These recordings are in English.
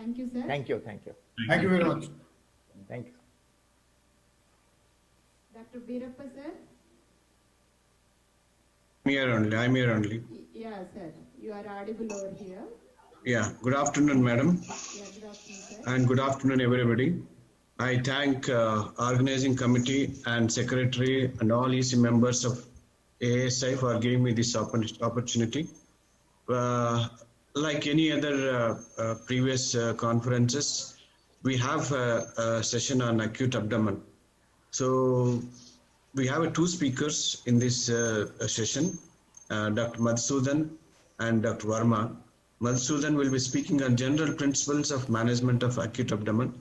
Thank you, sir. Thank you. Thank you. Thank you very much. Thank you. Dr. Birappa, sir. I'm here only. Yeah, sir. You are audible over here. Yeah. Good afternoon, madam. Yeah, good afternoon, sir. And good afternoon, everybody. I thank organizing committee and secretary and all EC members of ASI for giving me this opportunity. Like any other previous conferences, we have a session on acute abdomen. So we have two speakers in this session, Dr. Madhusudan and Dr. Verma. Madhusudan will be speaking on general principles of management of acute abdomen.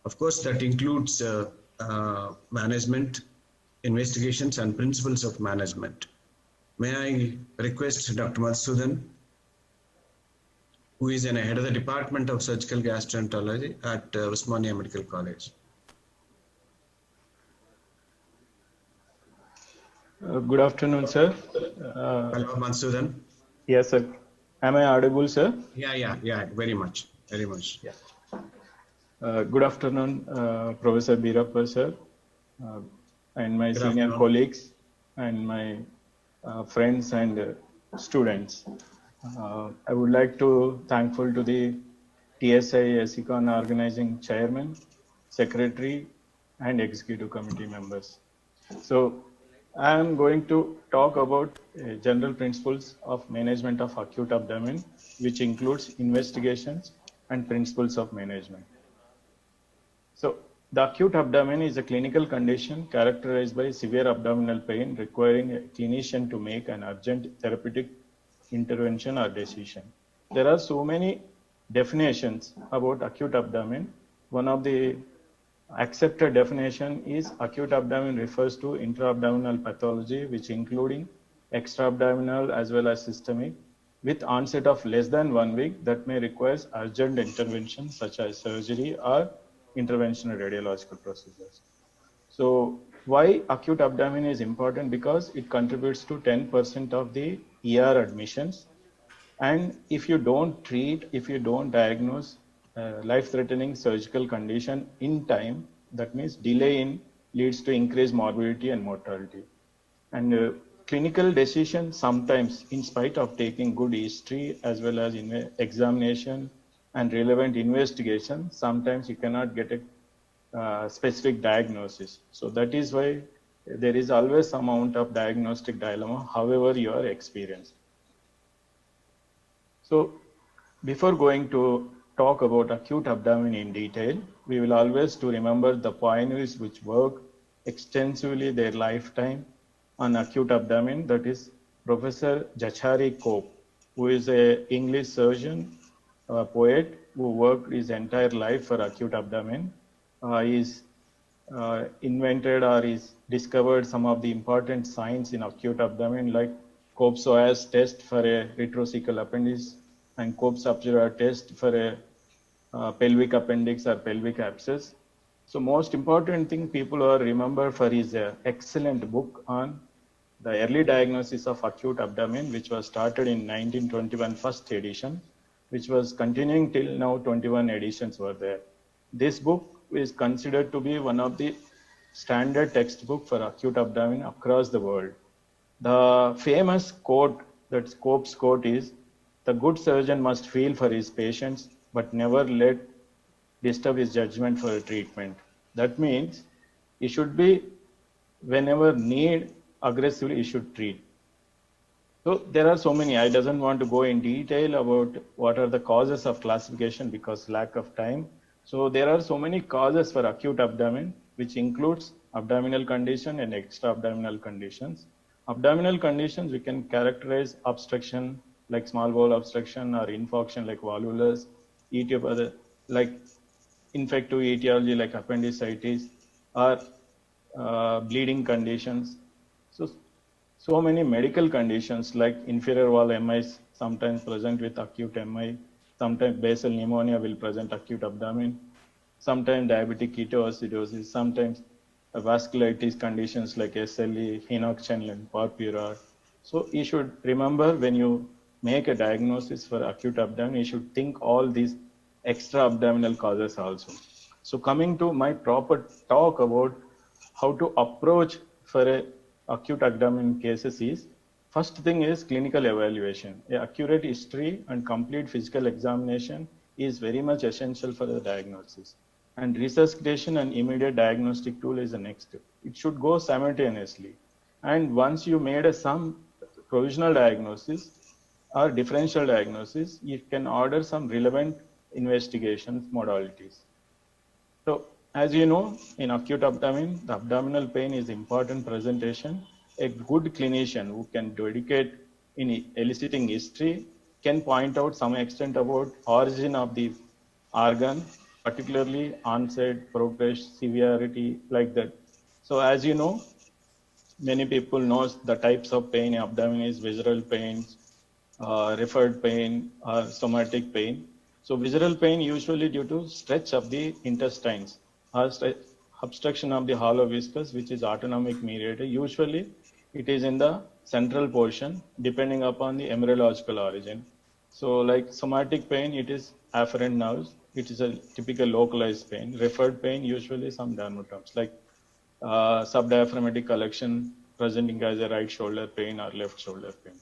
Of course, that includes management, investigations, and principles of management. May I request Dr. Madhusudan, who is the head of the Department of Surgical Gastroenterology at Osmania Medical College. Good afternoon, sir. Hello, Madhusudan. Yes, sir. Am I audible, sir? Yeah, very much. Yeah. Good afternoon, Professor Birappa, sir, and my Good senior afternoon. colleagues and my friends and students. I would like to thankful to the TSI ESICON organizing chairman, secretary, and executive committee members. So I am going to talk about general principles of management of acute abdomen, which includes investigations and principles of management. So the acute abdomen is a clinical condition characterized by severe abdominal pain requiring a clinician to make an urgent therapeutic intervention or decision. There are so many definitions about acute abdomen. One of the accepted definition is acute abdomen refers to intra-abdominal pathology, which including extra-abdominal as well as systemic, with onset of less than 1 week that may require urgent intervention such as surgery or interventional radiological procedures. So why acute abdomen is important? Because it contributes to 10% of the ER admissions. And if you don't treat, if you don't diagnose life-threatening surgical condition in time, that means delay in leads to increased morbidity and mortality. And clinical decision sometimes, in spite of taking good history as well as examination and relevant investigation, sometimes you cannot get a specific diagnosis. So that is why there is always some amount of diagnostic dilemma, however you are experienced. So before going to talk about acute abdomen in detail, we will always to remember the pioneers which worked extensively their lifetime on acute abdomen, that is Professor Zachary Cope, who is an English surgeon, poet, who worked his entire life for acute abdomen. He's invented or is discovered some of the important signs in acute abdomen like Cope-Soyas test for a retrocecal appendix and Cope-Subgerard test for a pelvic appendix or pelvic abscess. So most important thing people are remember for his excellent book on the early diagnosis of acute abdomen, which was started in 1921 first edition, which was continuing till now 21 editions were there. This book is considered to be one of the standard textbook for acute abdomen across the world. The famous quote, that Cope's quote is, "The good surgeon must feel for his patients, but never let disturb his judgment for a treatment." That means he should be, whenever need, aggressively he should treat. So there are so many, I doesn't want to go in detail about what are the causes of classification because lack of time. So there are so many causes for acute abdomen, which includes abdominal condition and extra-abdominal conditions. Abdominal conditions, we can characterize obstruction like small bowel obstruction or infarction like volvulus, like infective etiology like appendicitis or bleeding conditions. So many medical conditions like inferior wall MIs sometimes present with acute MI, sometimes basal pneumonia will present acute abdomen, sometimes diabetic ketoacidosis, sometimes vasculitis conditions like SLE, Henoch-Chernland, and Purpura. So you should remember when you make a diagnosis for acute abdomen, you should think all these extra abdominal causes also. So coming to my proper talk about how to approach for a acute abdomen cases is, first thing is clinical evaluation. A accurate history and complete physical examination is very much essential for the diagnosis. And resuscitation and immediate diagnostic tool is the next step. It should go simultaneously. And once you made some provisional diagnosis or differential diagnosis, you can order some relevant investigations modalities. So as you know, in acute abdomen, the abdominal pain is important presentation. A good clinician who can dedicate in eliciting history can point out some extent about origin of the organ, particularly onset, progress, severity, like that. So as you know, many people knows the types of pain in abdomen is visceral pain, referred pain, or somatic pain. So visceral pain usually due to stretch of the intestines or obstruction of the hollow viscus, which is autonomic mediator. Usually it is in the central portion depending upon the embryological origin. So like somatic pain, it is afferent nerves. It is a typical localized pain. Referred pain, usually some dermatomes like subdiaphragmatic collection presenting as a right shoulder pain or left shoulder pain.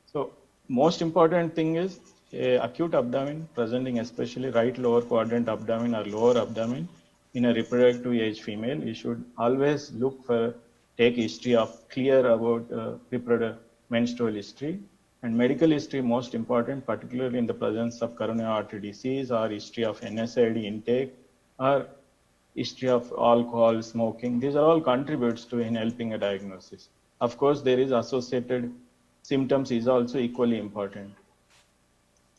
So most important thing is acute abdomen presenting especially right lower quadrant abdomen or lower abdomen in a reproductive age female. You should always look for take history of clear about reproductive menstrual history and medical history most important, particularly in the presence of coronary artery disease or history of NSAID intake or history of alcohol, smoking. These are all contributes to in helping a diagnosis. Of course, there is associated symptoms is also equally important.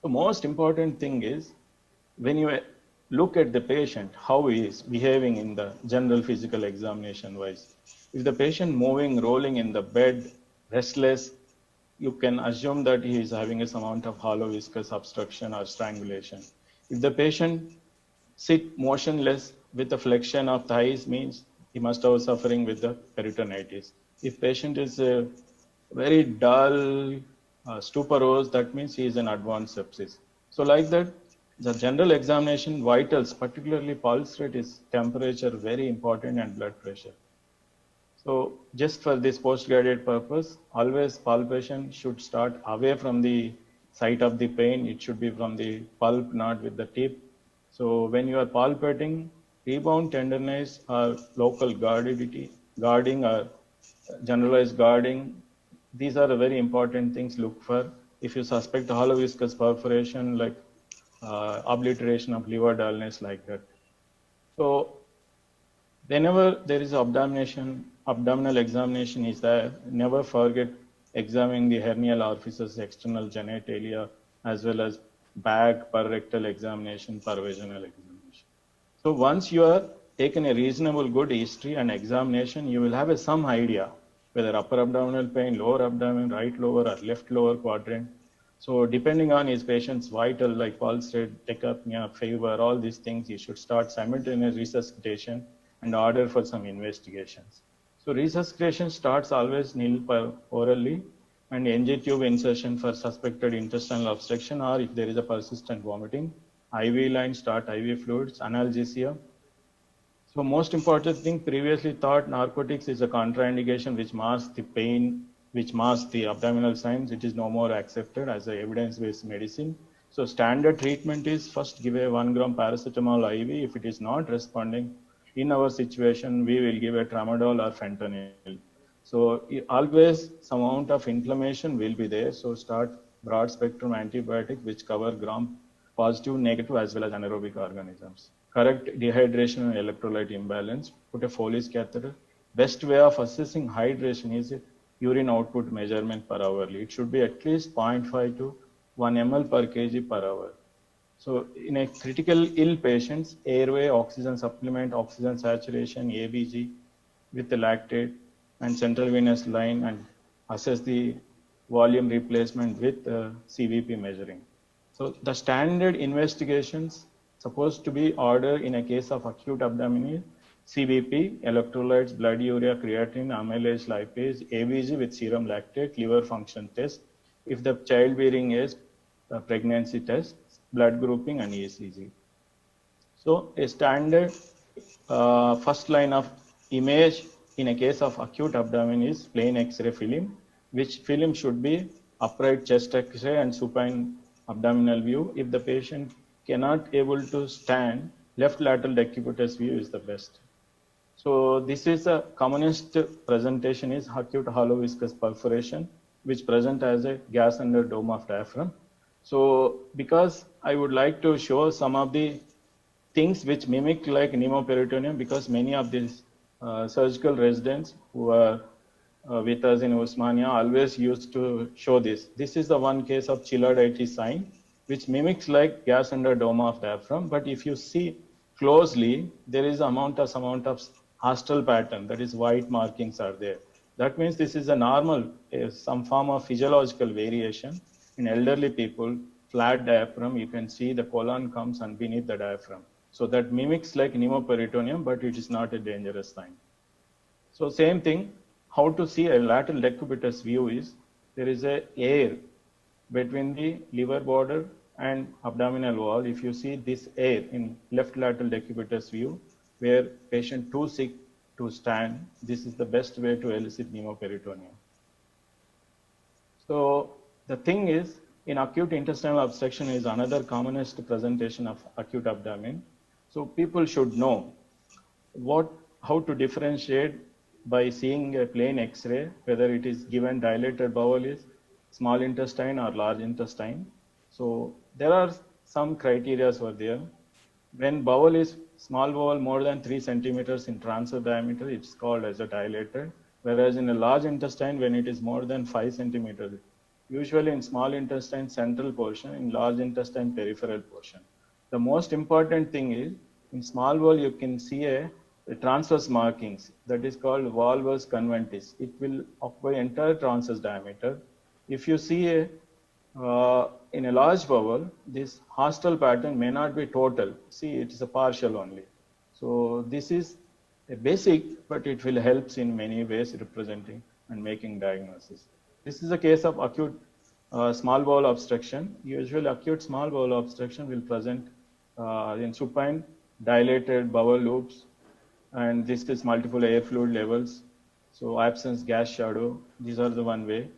The most important thing is when you look at the patient, how he is behaving in the general physical examination wise. If the patient moving, rolling in the bed, restless, you can assume that he is having some amount of hollow viscous obstruction or strangulation. If the patient sit motionless with the flexion of thighs means he must have suffering with the peritonitis. If patient is very dull, stuporose, that means he is in advanced sepsis. So like that, the general examination vitals, particularly pulse rate, is temperature, very important, and blood pressure. So just for this postgraduate purpose, always palpation should start away from the site of the pain. It should be from the pulp, not with the tip. So when you are palpating, rebound tenderness or local guarding or generalized guarding, these are the very important things look for. If you suspect hollow viscous perforation, like obliteration of liver dullness, like that. So whenever there is abdominal examination is there, never forget examining the hernial orifices, external genitalia, as well as back, rectal examination, vaginal examination. So once you are taken a reasonable good history and examination, you will have some idea whether upper abdominal pain, lower abdomen, right lower or left lower quadrant. So depending on his patient's vital like pulse rate, tachypnea, fever, all these things, he should start simultaneous resuscitation and order for some investigations. So resuscitation starts always nil per orally and NG tube insertion for suspected intestinal obstruction or if there is a persistent vomiting. IV line start IV fluids, analgesia. So most important thing, previously thought narcotics is a contraindication which masks the pain, which masks the abdominal signs. It is no more accepted as a evidence-based medicine. So standard treatment is first give a 1 gram paracetamol IV. If it is not responding, in our situation, we will give a tramadol or fentanyl. So always some amount of inflammation will be there. So start broad spectrum antibiotic which cover gram positive, negative as well as anaerobic organisms. Correct dehydration and electrolyte imbalance, put a Foley's catheter. Best way of assessing hydration is urine output measurement per hourly. It should be at least 0.5 to 1 ml per kg per hour. So in a critical ill patients, airway, oxygen supplement, oxygen saturation, ABG with the lactate and central venous line and assess the volume replacement with CVP measuring. So the standard investigations supposed to be ordered in a case of acute abdominal, CVP, electrolytes, blood urea, creatinine, amylase, lipase, ABG with serum lactate, liver function test. If the childbearing is pregnancy test, blood grouping and ECG. So a standard first line of image in a case of acute abdomen is plain X-ray film, which film should be upright chest X-ray and supine abdominal view. If the patient cannot able to stand, left lateral decubitus view is the best. So this is a commonest presentation is acute hollow viscous perforation, which present as a gas under dome of diaphragm. So because I would like to show some of the things which mimic like pneumoperitoneum, because many of these surgical residents who are with us in Osmania always used to show this. This is the one case of Chilaiditi's sign, which mimics like gas under dome of diaphragm. But if you see closely, there is some amount of hostile pattern, that is white markings are there. That means this is a normal, some form of physiological variation. In elderly people, flat diaphragm, you can see the colon comes underneath the diaphragm. So that mimics like pneumoperitoneum, but it is not a dangerous sign. So same thing, how to see a lateral decubitus view is, there is a air between the liver border and abdominal wall. If you see this air in left lateral decubitus view, where patient too sick to stand, this is the best way to elicit pneumoperitoneum. So the thing is, in acute intestinal obstruction is another commonest presentation of acute abdomen. So people should know how to differentiate by seeing a plain X-ray, whether it is given dilated bowel is small intestine or large intestine. So there are some criteria for there. When bowel is small bowel more than 3 centimeters in transverse diameter, it's called as a dilated. Whereas in a large intestine, when it is more than 5 centimeters, usually in small intestine central portion, in large intestine peripheral portion. The most important thing is, in small bowel you can see a transverse markings, that is called valvus conventis. It will occupy entire transverse diameter. If you see in a large bowel, this hostile pattern may not be total. See, it is a partial only. So this is a basic, but it will help in many ways representing and making diagnosis. This is a case of acute small bowel obstruction. Usually acute small bowel obstruction will present in supine dilated bowel loops, and this is multiple air fluid levels. So absence, gas shadow, these are the one way.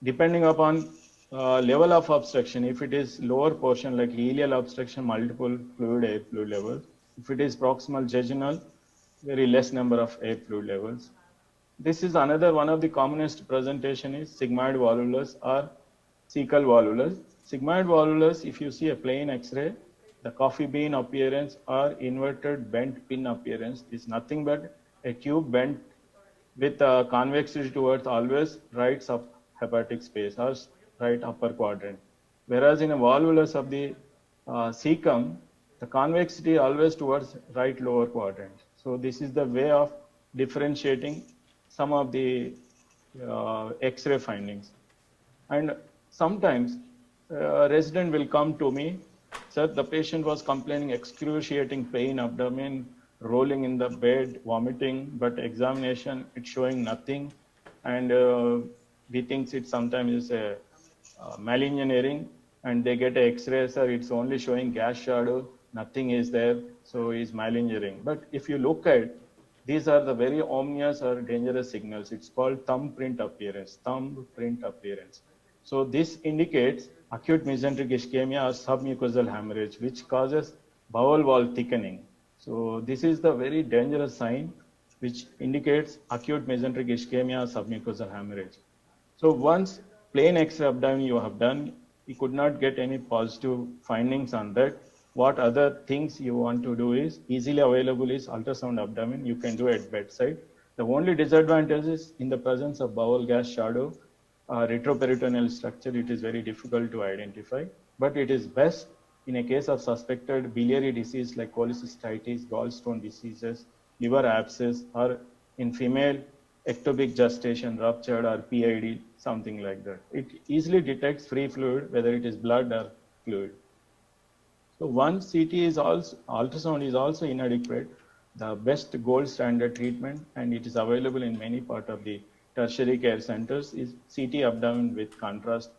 Depending upon level of obstruction, if it is lower portion like ileal obstruction, multiple air fluid levels. If it is proximal jejunal, very less number of air fluid levels. This is another one of the commonest presentation is sigmoid volvulus or cecal volvulus. Sigmoid volvulus, if you see a plain X-ray, the coffee bean appearance or inverted bent pin appearance is nothing but a tube bent with convexity towards always right subhepatic space or right upper quadrant. Whereas in a volvulus of the cecum, the convexity always towards right lower quadrant. So this is the way of differentiating some of the X-ray findings. And sometimes a resident will come to me, sir, the patient was complaining excruciating pain, abdomen, rolling in the bed, vomiting, but examination, it's showing nothing. And we think it sometimes is a malengineering, and they get an X-ray, sir, it's only showing gas shadow, nothing is there, so it's malengineering. But if you look at, these are the very ominous or dangerous signals. It's called thumbprint appearance, So this indicates acute mesenteric ischemia or submucosal hemorrhage, which causes bowel wall thickening. So this is the very dangerous sign which indicates acute mesenteric ischemia or submucosal hemorrhage. So once plain X-ray abdomen you have done, you could not get any positive findings on that. What other things you want to do is, easily available is ultrasound abdomen. You can do it at bedside. The only disadvantage is in the presence of bowel gas shadow, retroperitoneal structure, it is very difficult to identify. But it is best in a case of suspected biliary disease like cholecystitis, gallstone diseases, liver abscess, or in female ectopic gestation ruptured or PID, something like that. It easily detects free fluid, whether it is blood or fluid. So once CT is also, ultrasound is also inadequate, the best gold standard treatment, and it is available in many part of the tertiary care centers, is CT abdomen with contrast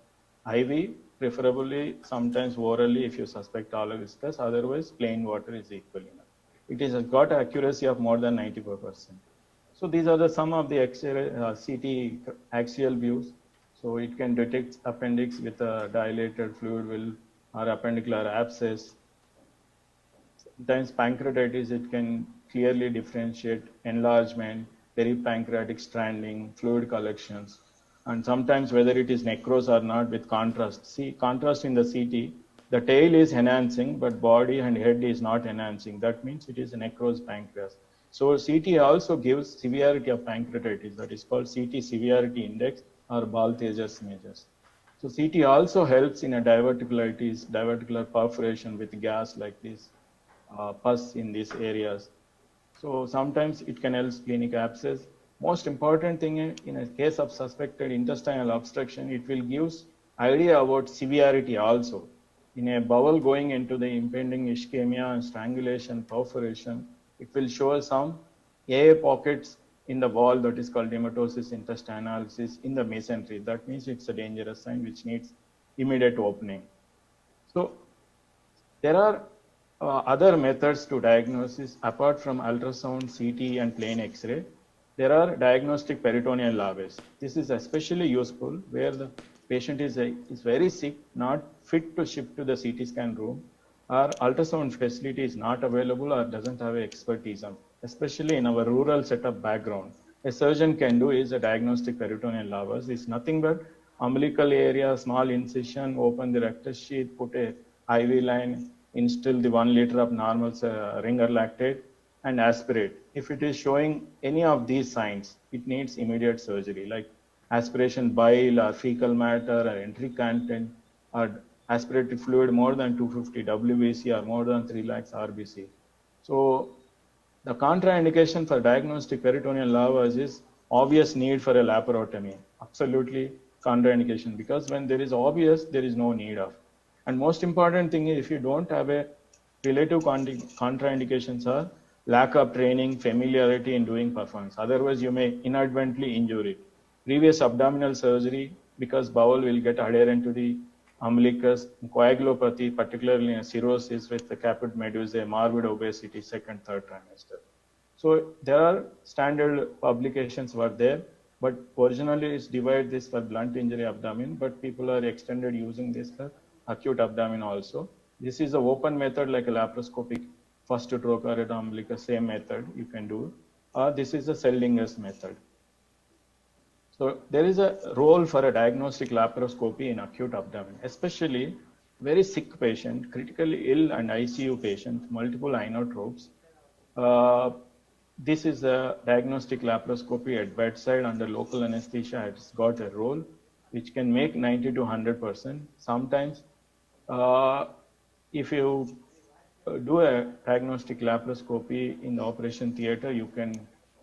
IV preferably sometimes orally if you suspect aloe-viscus, otherwise plain water is equally enough. It has got accuracy of more than 94%. So these are the some of the X-ray, CT axial views. So it can detect appendix with a dilated fluid will or appendicular abscess. Sometimes pancreatitis, it can clearly differentiate enlargement, peripancreatic stranding, fluid collections, and sometimes whether it is necrose or not with contrast. See, contrast in the CT, the tail is enhancing, but body and head is not enhancing. That means it is a necrose pancreas. So CT also gives severity of pancreatitis, that is called CT severity index or Ball-Tejas measures. So CT also helps in a diverticulitis, diverticular perforation with gas like this, pus in these areas. So sometimes it can help clinic abscess. Most important thing in a case of suspected intestinal obstruction, it will give idea about severity also. In a bowel going into the impending ischemia and strangulation, perforation, it will show some AA pockets in the wall that is called dermatosis intestinalis in the mesentery. That means it's a dangerous sign which needs immediate opening. So there are other methods to diagnosis apart from ultrasound, CT, and plain X-ray. There are diagnostic peritoneal lavage. This is especially useful where the patient is very sick, not fit to shift to the CT scan room, or ultrasound facility is not available or doesn't have expertise on, especially in our rural setup background. A surgeon can do is a diagnostic peritoneal lavage. It's nothing but umbilical area, small incision, open the rectus sheath, put a IV line, instill the 1 liter of normal ringer lactate and aspirate. If it is showing any of these signs, it needs immediate surgery like aspiration bile or fecal matter or entry content or aspirated fluid more than 250 WBC or more than 3 lakhs RBC. So the contraindication for diagnostic peritoneal lavage is obvious need for a laparotomy. Absolutely contraindication, because when there is obvious, there is no need of. And most important thing is if you don't have a relative contraindications are lack of training, familiarity in doing performance. Otherwise, you may inadvertently injure it. Previous abdominal surgery, because bowel will get adherent to the umbilicus, coagulopathy, particularly in cirrhosis with the caput medusae, morbid obesity, second, third trimester. So there are standard publications were there, but originally it's divided this for blunt injury abdomen, but people are extended using this for acute abdomen also. This is an open method like a laparoscopic first trocar umbilicus, same method you can do. Or this is a Seldinger's method. So there is a role for a diagnostic laparoscopy in acute abdomen, especially very sick patient, critically ill and ICU patient, multiple inotropes. This is a diagnostic laparoscopy at bedside under local anesthesia. It's got a role which can make 90 to 100%. Sometimes if you do a diagnostic laparoscopy in the operation theater, you can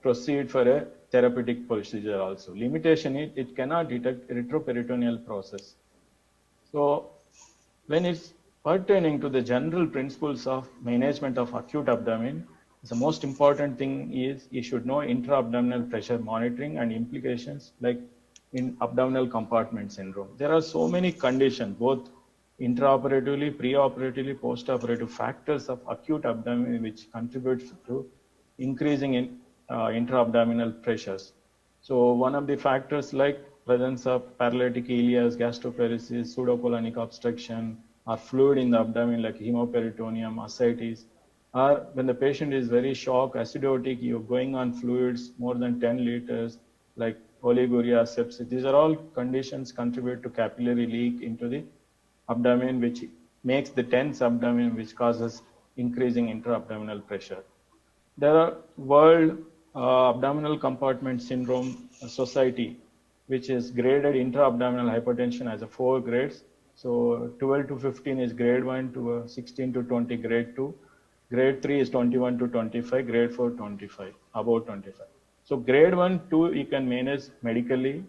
proceed for a therapeutic procedure also. Limitation is it cannot detect retroperitoneal process. So when it's pertaining to the general principles of management of acute abdomen, the most important thing is you should know intra-abdominal pressure monitoring and implications like in abdominal compartment syndrome. There are so many conditions, both intraoperatively, preoperatively, postoperative factors of acute abdomen which contributes to increasing in intra-abdominal pressures. So one of the factors like presence of paralytic ileus, gastroparesis, pseudocolonic obstruction, or fluid in the abdomen like hemoperitoneum, ascites, or when the patient is very shocked, acidotic, you're going on fluids more than 10 liters, like oliguria, sepsis. These are all conditions contribute to capillary leak into the abdomen, which makes the tense abdomen, which causes increasing intra-abdominal pressure. There are World Abdominal Compartment Syndrome Society, which is graded intra-abdominal hypertension as a 4 grades. So 12 to 15 is grade 1, to 16 to 20 grade 2. Grade 3 is 21 to 25, grade 4 25, about 25. So grade 1, 2 you can manage medically,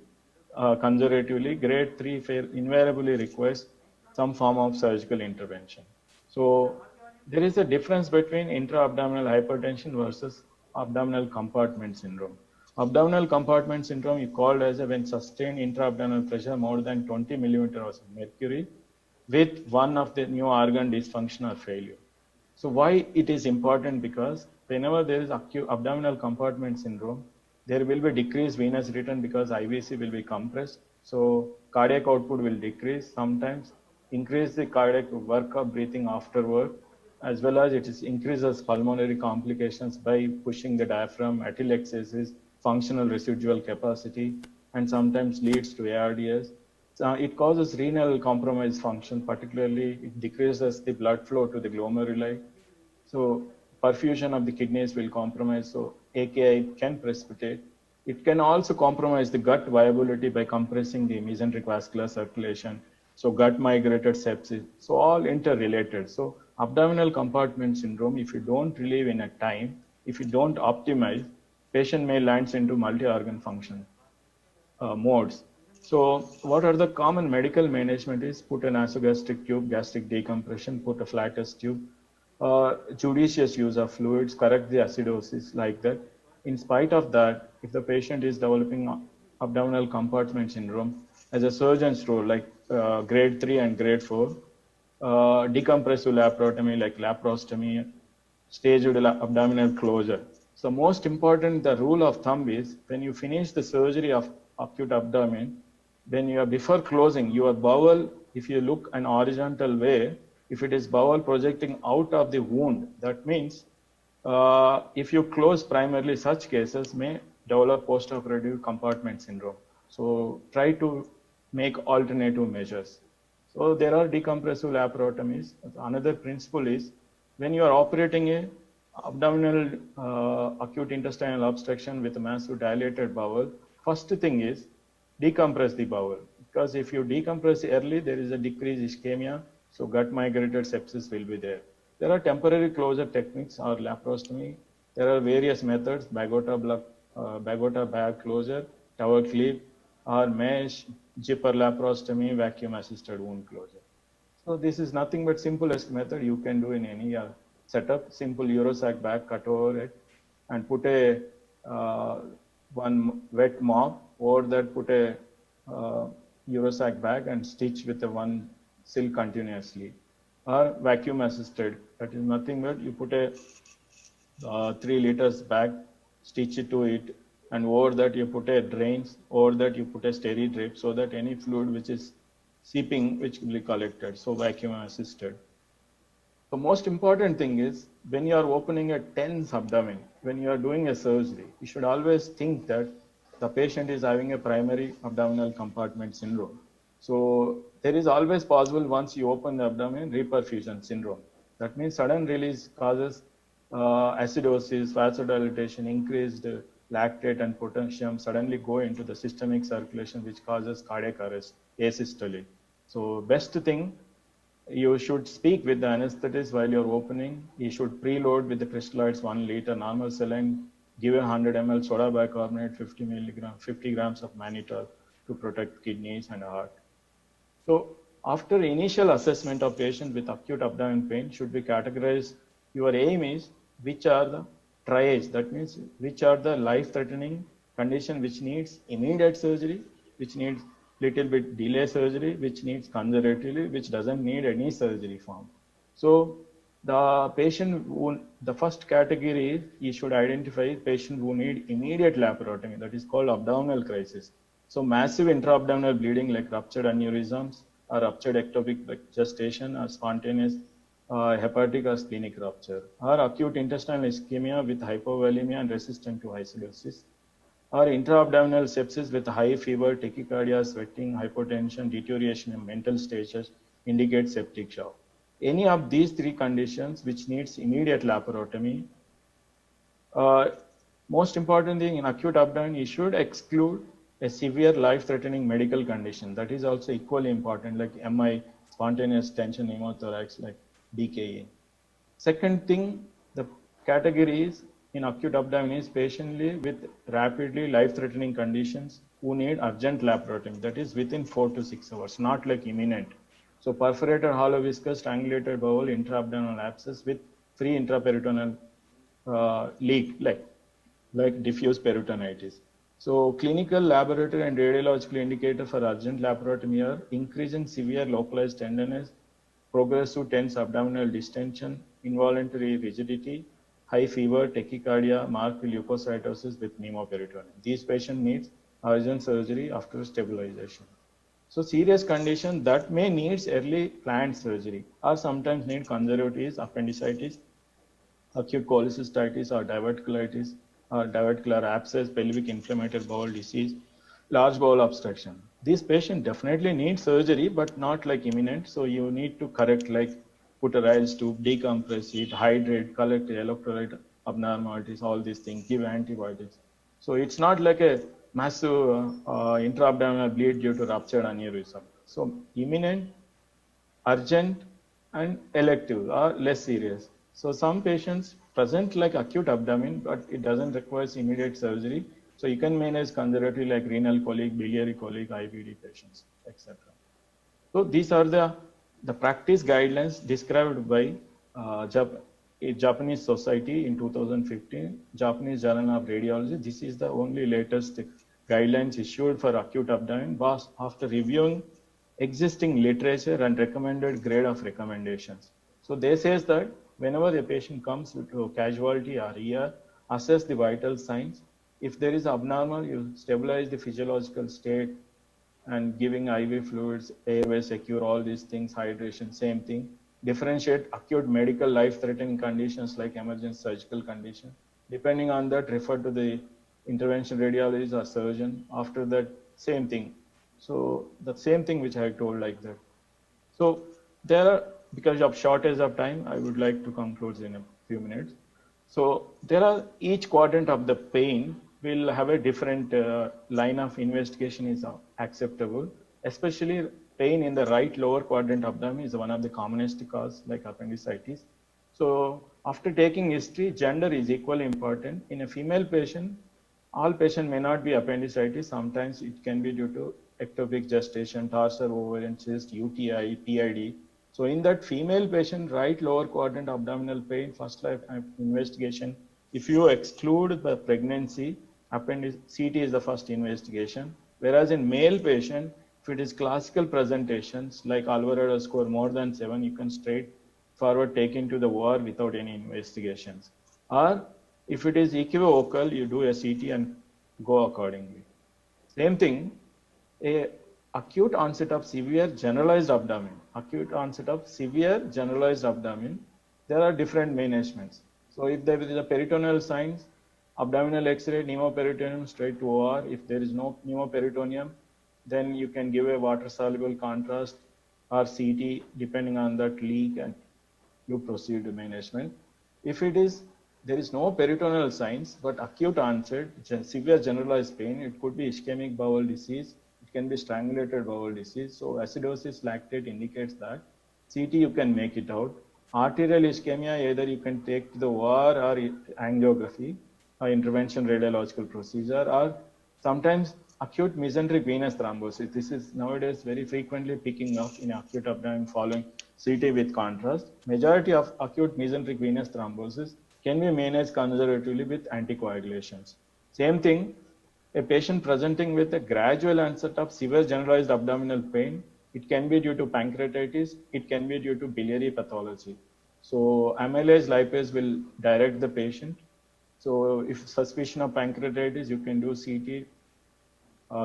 conservatively. Grade 3 invariably requires some form of surgical intervention. So there is a difference between intra-abdominal hypertension versus abdominal compartment syndrome. Abdominal compartment syndrome is called as when sustained intra-abdominal pressure more than 20 millimeters of mercury with one of the new organ dysfunction or failure. So why it is important? Because whenever there is acute abdominal compartment syndrome, there will be decreased venous return because IVC will be compressed. So cardiac output will decrease, sometimes increase the cardiac work of breathing after work, as well as it increases pulmonary complications by pushing the diaphragm, atelectasis, functional residual capacity, and sometimes leads to ARDS. It causes renal compromise function, particularly it decreases the blood flow to the glomeruli. So perfusion of the kidneys will compromise. So AKI can precipitate. It can also compromise the gut viability by compressing the mesenteric vascular circulation. So gut migrated sepsis. So all interrelated. So abdominal compartment syndrome, if you don't relieve in a time, if you don't optimize, patient may lands into multi-organ function modes. So what are the common medical management is put an nasogastric tube, gastric decompression, put a flatus tube, judicious use of fluids, correct the acidosis like that. In spite of that, if the patient is developing abdominal compartment syndrome, as a surgeon's role, like grade 3 and grade 4, decompressive laparotomy like laparostomy, staged abdominal closure. So most important, the rule of thumb is when you finish the surgery of acute abdomen, when you are before closing your bowel, if you look an horizontal way, if it is bowel projecting out of the wound, that means if you close primarily, such cases may develop postoperative compartment syndrome. So try to make alternative measures. So there are decompressive laparotomies. Another principle is when you are operating a abdominal acute intestinal obstruction with a massive dilated bowel, first thing is decompress the bowel. Because if you decompress early, there is a decreased ischemia, so gut migrated sepsis will be there. There are temporary closure techniques or laparostomy. There are various methods, Bagota bag closure, tower clip, or mesh, zipper laparostomy, vacuum assisted wound closure. So this is nothing but simplest method you can do in any setup. Simple Eurosac bag, cut over it, and put a one wet mop over that. Put a Eurosac bag and stitch with the one silk continuously, or vacuum assisted. That is nothing but you put a 3 liters bag, stitch it to it, and over that you put a drains. Over that you put a steri drape so that any fluid which is seeping, which will be collected. So vacuum assisted. The most important thing is when you are opening a tense abdomen, when you are doing a surgery, you should always think that the patient is having a primary abdominal compartment syndrome. So there is always possible once you open the abdomen, reperfusion syndrome. That means sudden release causes acidosis, vasodilatation, increased lactate and potassium suddenly go into the systemic circulation, which causes cardiac arrest, asystole. So best thing, you should speak with the anesthetist while you're opening. You should preload with the crystalloids 1 liter normal saline, give 100 ml soda bicarbonate, 50 grams of mannitol to protect kidneys and heart. So after initial assessment of patient with acute abdominal pain should be categorized. Your aim is which are the triage, that means which are the life-threatening condition which needs immediate surgery, which needs little bit delay surgery, which needs conservatively, which doesn't need any surgery form. So the patient who, the first category, you should identify patient who need immediate laparotomy, that is called abdominal crisis. So massive intra-abdominal bleeding like ruptured aneurysms or ruptured ectopic like gestation or spontaneous hepatic or splenic rupture, or acute intestinal ischemia with hypovolemia and resistant to acidosis, or intra-abdominal sepsis with high fever, tachycardia, sweating, hypotension, deterioration in mental status indicate septic shock. Any of these 3 conditions which needs immediate laparotomy. Most important thing in acute abdomen, you should exclude a severe life-threatening medical condition. That is also equally important, like MI, spontaneous tension pneumothorax, like DKA. Second thing, the categories in acute abdomen is patiently with rapidly life-threatening conditions who need urgent laparotomy, that is within 4 to 6 hours, not like imminent. So perforated hollow viscous strangulated bowel, intra-abdominal abscess with free intraperitoneal leak, like diffuse peritonitis. So clinical, laboratory and radiological indicator for urgent laparotomy are increasing severe localized tenderness, progressive tense abdominal distension, involuntary rigidity, high fever, tachycardia, marked leukocytosis with pneumoperitoneum. These patients need urgent surgery after stabilization. So serious condition that may needs early planned surgery or sometimes need conservative appendicitis, acute cholecystitis or diverticular abscess, pelvic inflammatory bowel disease, large bowel obstruction. This patient definitely needs surgery, but not like imminent. So you need to correct like put a Ryle's tube, decompress it, hydrate, collect electrolyte abnormalities, all these things, give antibiotics. So it's not like a massive intra-abdominal bleed due to ruptured aneurysm. So imminent, urgent, and elective are less serious. So some patients present like acute abdomen, but it doesn't require immediate surgery. So you can manage conservatively like renal colic, biliary colic, IBD patients, etc. So these are the practice guidelines described by a Japanese society in 2015, Japanese Journal of Radiology. This is the only latest guidelines issued for acute abdomen was after reviewing existing literature and recommended grade of recommendations. So they says that whenever a patient comes with a casualty or ER, assess the vital signs. If there is abnormal, you stabilize the physiological state and giving IV fluids, airway secure, all these things, hydration, same thing. Differentiate acute medical life-threatening conditions like emergency surgical condition. Depending on that, refer to the intervention radiologist or surgeon. After that, same thing. So the same thing which I told like that. So there are, because of shortage of time, I would like to conclude in a few minutes. So there are each quadrant of the pain will have a different line of investigation is acceptable. Especially pain in the right lower quadrant abdomen is one of the commonest cause like appendicitis. So after taking history, gender is equally important. In a female patient, all patient may not be appendicitis. Sometimes it can be due to ectopic gestation, tarsal ovarian cyst, UTI, PID. So in that female patient, right lower quadrant abdominal pain, first life investigation, if you exclude the pregnancy, CT is the first investigation. Whereas in male patient, if it is classical presentations like Alvarado score more than 7, you can straight forward take into the OR without any investigations. Or if it is equivocal, you do a CT and go accordingly. Same thing, a acute onset of severe generalized abdomen. Acute onset of severe generalized abdomen, there are different managements. So if there is a peritoneal signs, abdominal X-ray, pneumoperitoneum, straight to OR. If there is no pneumoperitoneum, then you can give a water-soluble contrast or CT depending on that leak, and you proceed to management. If it is, there is no peritoneal signs, but acute onset, severe generalized pain, it could be ischemic bowel disease, it can be strangulated bowel disease. So acidosis lactate indicates that. CT you can make it out. Arterial ischemia, either you can take to the OR or angiography, or intervention radiological procedure, or sometimes acute mesenteric venous thrombosis. This is nowadays very frequently picking up in acute abdomen following CT with contrast. Majority of acute mesenteric venous thrombosis can be managed conservatively with anticoagulations. Same thing, a patient presenting with a gradual onset of severe generalized abdominal pain, it can be due to pancreatitis, it can be due to biliary pathology. So amylase lipase will direct the patient. So if suspicion of pancreatitis, you can do CT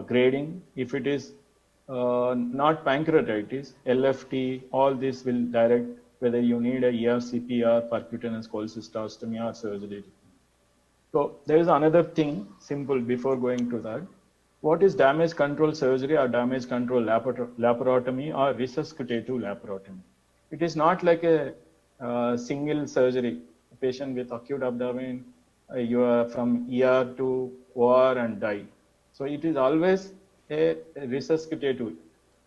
grading. If it is not pancreatitis, LFT, all this will direct whether you need a ERCP or percutaneous cholecystostomy or surgery. So there is another thing, simple before going to that. What is damage control surgery or damage control laparotomy or resuscitative laparotomy? It is not like a single surgery. A patient with acute abdomen, you are from ER to OR and die. So it is always a resuscitative.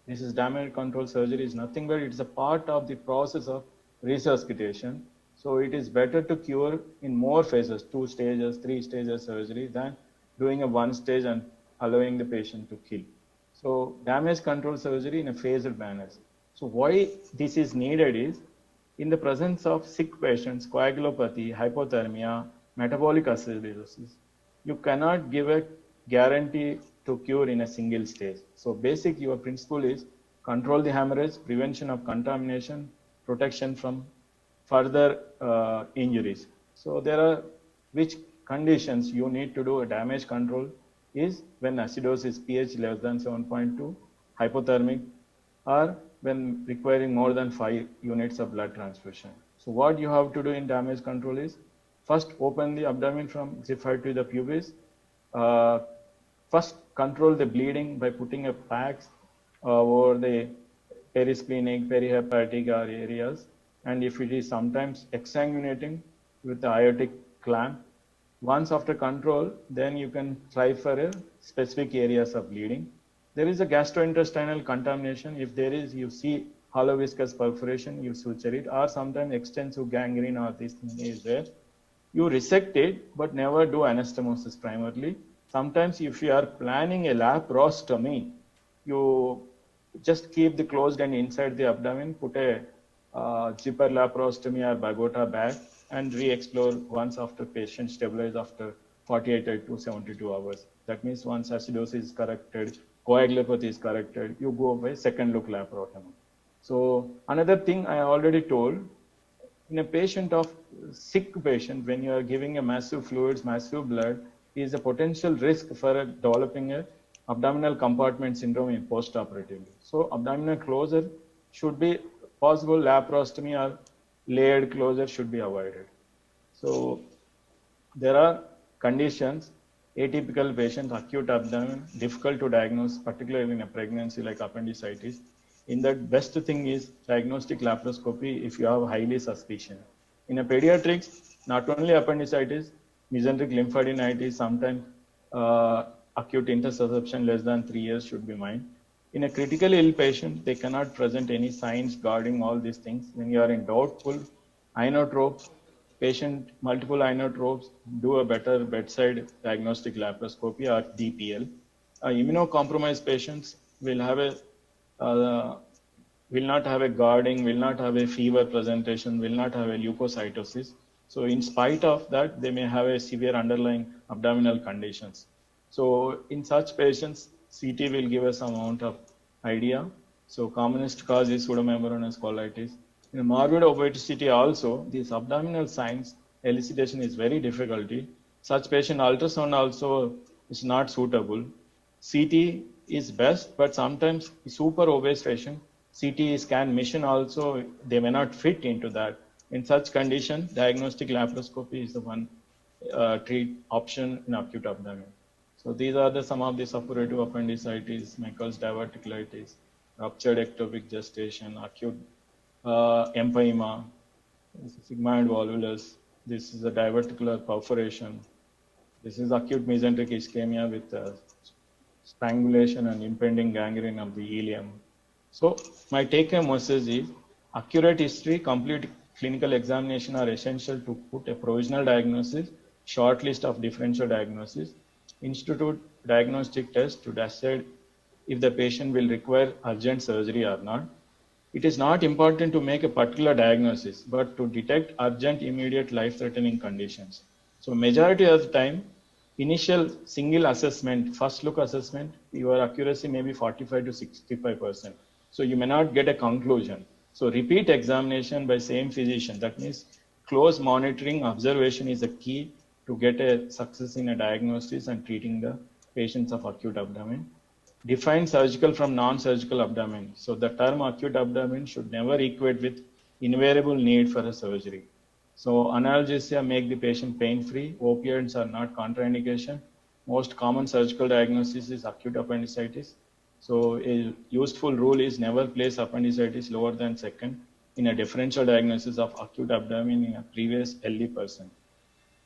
This is damage control surgery is nothing but it's a part of the process of resuscitation. So it is better to cure in more phases, 2 stages, 3 stages surgery than doing a 1 stage and allowing the patient to kill. So damage control surgery in a phased manner. So why this is needed is in the presence of sick patients, coagulopathy, hypothermia, metabolic acidosis, you cannot give a guarantee to cure in a single stage. So basic your principle is control the hemorrhage, prevention of contamination, protection from further injuries. So there are which conditions you need to do a damage control is when acidosis pH less than 7.2, hypothermic, or when requiring more than 5 units of blood transfusion. So what you have to do in damage control is first open the abdomen from xiphoid to the pubis. First control the bleeding by putting a packs over the perisplenic, perihepatic areas, and if it is sometimes exsanguinating with the aortic clamp, once after control, then you can try for a specific areas of bleeding. There is a gastrointestinal contamination. If there is, you see hollow viscous perforation, you suture it, or sometimes extensive gangrene or this thing is there. You resect it, but never do anastomosis primarily. Sometimes if you are planning a laparostomy, you just keep the closed and inside the abdomen, put a zipper laparostomy or Bagota bag and re-explore once after patient stabilize after 48 to 72 hours. That means once acidosis is corrected, coagulopathy is corrected, you go by second look laparotomy. So another thing I already told, in a patient of sick patient, when you are giving a massive fluids, massive blood, is a potential risk for developing a abdominal compartment syndrome in post-operatively. So abdominal closure should be possible, laparostomy or layered closure should be avoided. So there are conditions, atypical patient, acute abdomen, difficult to diagnose, particularly in a pregnancy like appendicitis. In that, best thing is diagnostic laparoscopy if you have highly suspicion. In a pediatrics, not only appendicitis, mesenteric lymphadenitis, sometimes acute intussusception less than 3 years should be mind. In a critically ill patient, they cannot present any signs guarding all these things. When you are in doubtful inotropes, patient multiple inotropes, do a better bedside diagnostic laparoscopy or DPL. Immunocompromised patients will have a will not have a guarding, will not have a fever presentation, will not have a leukocytosis. So in spite of that, they may have a severe underlying abdominal conditions. So in such patients, CT will give us some amount of idea. So commonest cause is pseudomembranous colitis. In morbid obesity also, these abdominal signs elucidation is very difficulty. Such patient ultrasound also is not suitable. CT is best, but sometimes super obese patient, CT scan mission also, they may not fit into that. In such condition, diagnostic laparoscopy is the one treat option in acute abdomen. So these are some of the suppurative appendicitis, Meckel's diverticulitis, ruptured ectopic gestation, acute empyema, sigmoid volvulus. This is a diverticular perforation. This is acute mesenteric ischemia with strangulation and impending gangrene of the ileum. So my take-home message is accurate history, complete clinical examination are essential to put a provisional diagnosis, short list of differential diagnosis, institute diagnostic test to decide if the patient will require urgent surgery or not. It is not important to make a particular diagnosis, but to detect urgent, immediate, life-threatening conditions. So majority of the time, initial single assessment, first look assessment, your accuracy may be 45 to 65%. So you may not get a conclusion. So repeat examination by same physician. That means close monitoring, observation is the key to get a success in a diagnosis and treating the patients of acute abdomen. Define surgical from non-surgical abdomen. So the term acute abdomen should never equate with invariable need for a surgery. So analgesia make the patient pain-free. Opioids are not contraindication. Most common surgical diagnosis is acute appendicitis. So a useful rule is never place appendicitis lower than second in a differential diagnosis of acute abdomen in a previous LD person.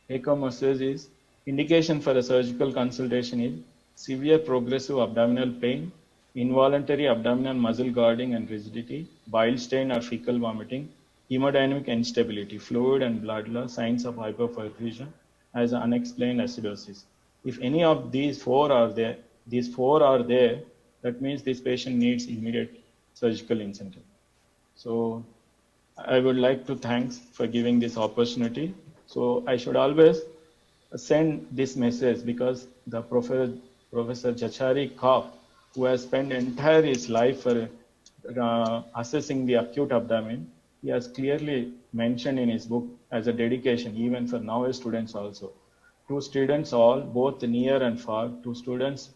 Take-home message is indication for a surgical consultation is severe progressive abdominal pain, involuntary abdominal muscle guarding and rigidity, bile stain or fecal vomiting, hemodynamic instability, fluid and blood loss, signs of hyperperfusion as unexplained acidosis. If any of these four are there, that means this patient needs immediate surgical incentive. So I would like to thanks for giving this opportunity. So I should always send this message because the Professor Professor Chachari Koff, who has spent entire his life for assessing the acute abdomen. He has clearly mentioned in his book as a dedication, even for now students also. To students all, both near and far, to students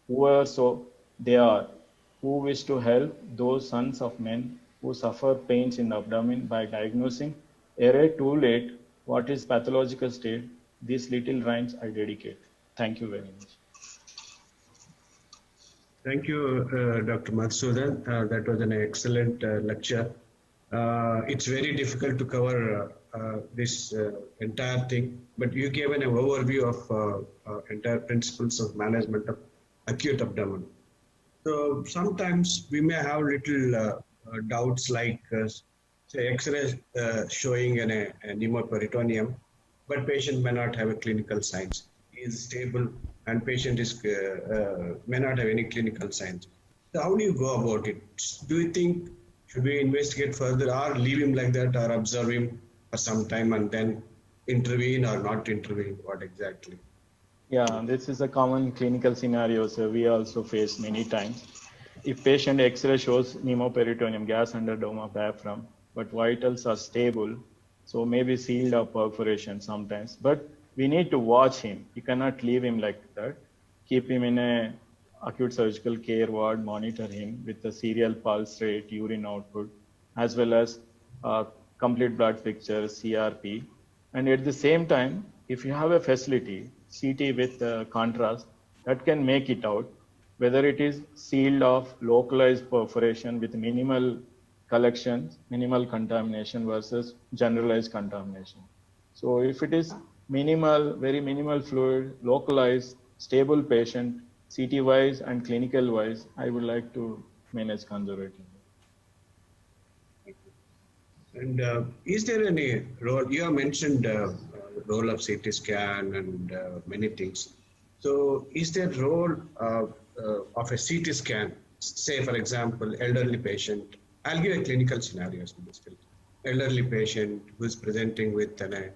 whoever they are, who wish to help those sons of men who suffer pains in the abdomen by diagnosing ere too late what is pathological state, these little rhymes I dedicate. Thank you very much. Thank you, Dr. Madhusudan. That was an excellent lecture. It's very difficult to cover this entire thing, but you gave an overview of entire principles of management of acute abdomen. So sometimes we may have little doubts like, say, X-ray showing a pneumoperitoneum, but patient may not have a clinical signs. He is stable and patient is may not have any clinical signs. So how do you go about it? Do you think should we investigate further or leave him like that or observe him for some time and then intervene or not intervene? What exactly? Yeah, this is a common clinical scenario, so we also face many times. If patient X-ray shows pneumoperitoneum, gas under dome of diaphragm, but vitals are stable, so maybe sealed up perforation sometimes. But we need to watch him. You cannot leave him like that. Keep him in a acute surgical care ward, monitor him with the serial pulse rate, urine output, as well as complete blood picture, CRP. And at the same time, if you have a facility, CT with contrast, that can make it out whether it is sealed off, localized perforation with minimal collections, minimal contamination versus generalized contamination. So if it is minimal, very minimal fluid, localized, stable patient, CT wise and clinical wise, I would like to manage conservatively. And is there any role? You have mentioned role of CT scan and many things. So, is there role of a CT scan? Say, for example, elderly patient. I'll give a clinical scenario. Elderly patient who is presenting with an,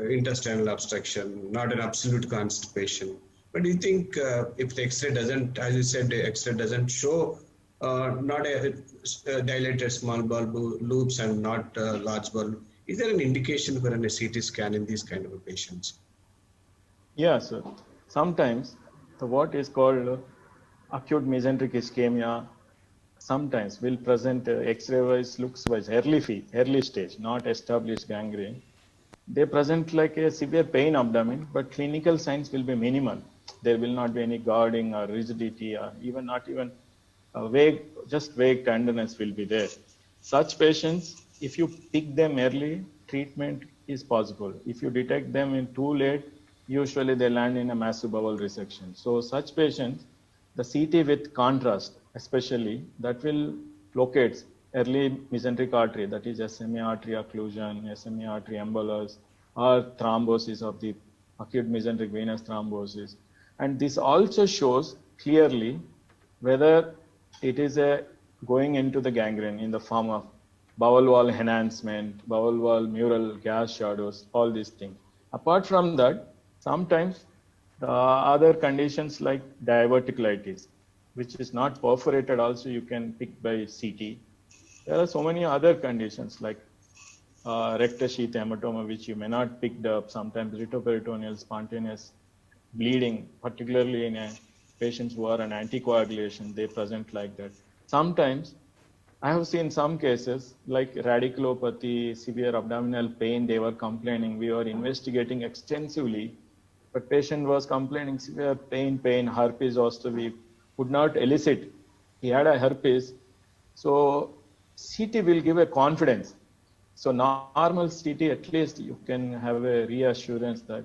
intestinal obstruction, not an absolute constipation. But do you think if the X-ray doesn't, as you said, the X-ray doesn't show not a dilated small bulb loops and not large bulb. Is there an indication for an CT scan in these kind of patients? Yeah, sir. Sometimes the what is called acute mesenteric ischemia sometimes will present X-ray wise, looks wise, early stage, not established gangrene. They present like a severe pain abdomen, but clinical signs will be minimal. There will not be any guarding or rigidity or even not even vague tenderness will be there. Such patients, if you pick them early, treatment is possible. If you detect them in too late, usually they land in a massive bowel resection. So such patients, the CT with contrast, especially, that will locate early mesenteric artery, that is SMA artery occlusion, SMA artery embolus, or thrombosis of the acute mesenteric venous thrombosis. And this also shows clearly whether it is going into the gangrene in the form of bowel wall enhancement, bowel wall mural gas shadows, all these things. Apart from that, sometimes the other conditions like diverticulitis, which is not perforated, also you can pick by CT. There are so many other conditions like rectus sheath hematoma, which you may not pick up. Sometimes retroperitoneal spontaneous bleeding, particularly in patients who are on anticoagulation, they present like that. Sometimes I have seen some cases like radiculopathy, severe abdominal pain, they were complaining. We were investigating extensively, but patient was complaining severe pain, herpes zoster. We could not elicit. He had a herpes. So CT will give a confidence. So normal CT, at least you can have a reassurance that